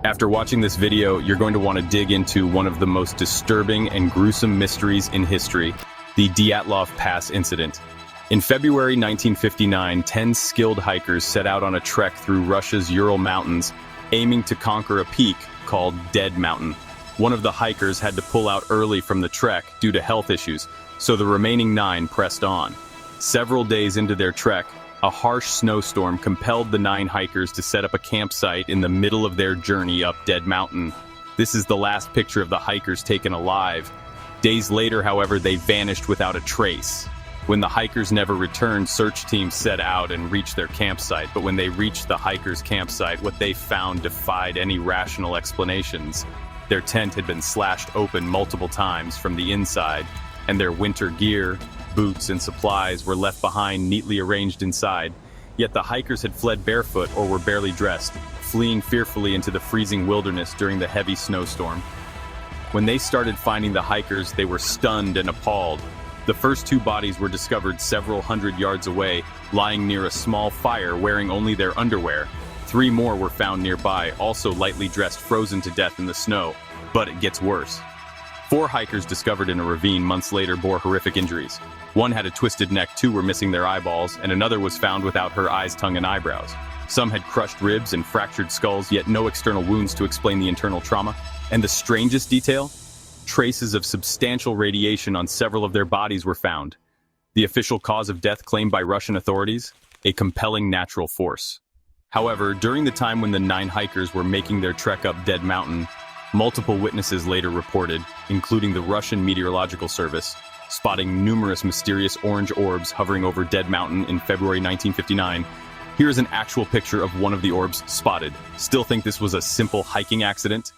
After watching this video, you're going to want to dig into one of the most disturbing and gruesome mysteries in history, the Dyatlov Pass incident. In February 1959, 10 skilled hikers set out on a trek through Russia's Ural Mountains, aiming to conquer a peak called Dead Mountain. One of the hikers had to pull out early from the trek due to health issues, so the remaining 9 pressed on. Several days into their trek, a harsh snowstorm compelled the 9 hikers to set up a campsite in the middle of their journey up Dead Mountain. This is the last picture of the hikers taken alive. Days later, however, they vanished without a trace. When the hikers never returned, search teams set out and reached their campsite, but when they reached the hikers' campsite, what they found defied any rational explanations. Their tent had been slashed open multiple times from the inside, and their winter gear, boots, and supplies were left behind neatly arranged inside. Yet the hikers had fled barefoot or were barely dressed, fleeing fearfully into the freezing wilderness during the heavy snowstorm. When they started finding the hikers, they were stunned and appalled. The first 2 bodies were discovered several hundred yards away, lying near a small fire wearing only their underwear. 3 more were found nearby, also lightly dressed, frozen to death in the snow. But it gets worse. 4 hikers discovered in a ravine months later bore horrific injuries. 1 had a twisted neck, 2 were missing their eyeballs, and another was found without her eyes, tongue, and eyebrows. Some had crushed ribs and fractured skulls, yet no external wounds to explain the internal trauma. And the strangest detail? Traces of substantial radiation on several of their bodies were found. The official cause of death claimed by Russian authorities? A compelling natural force. However, during the time when the 9 hikers were making their trek up Dead Mountain, multiple witnesses later reported, including the Russian Meteorological Service, spotting numerous mysterious orange orbs hovering over Dead Mountain in February 1959. Here is an actual picture of one of the orbs spotted. Still think this was a simple hiking accident?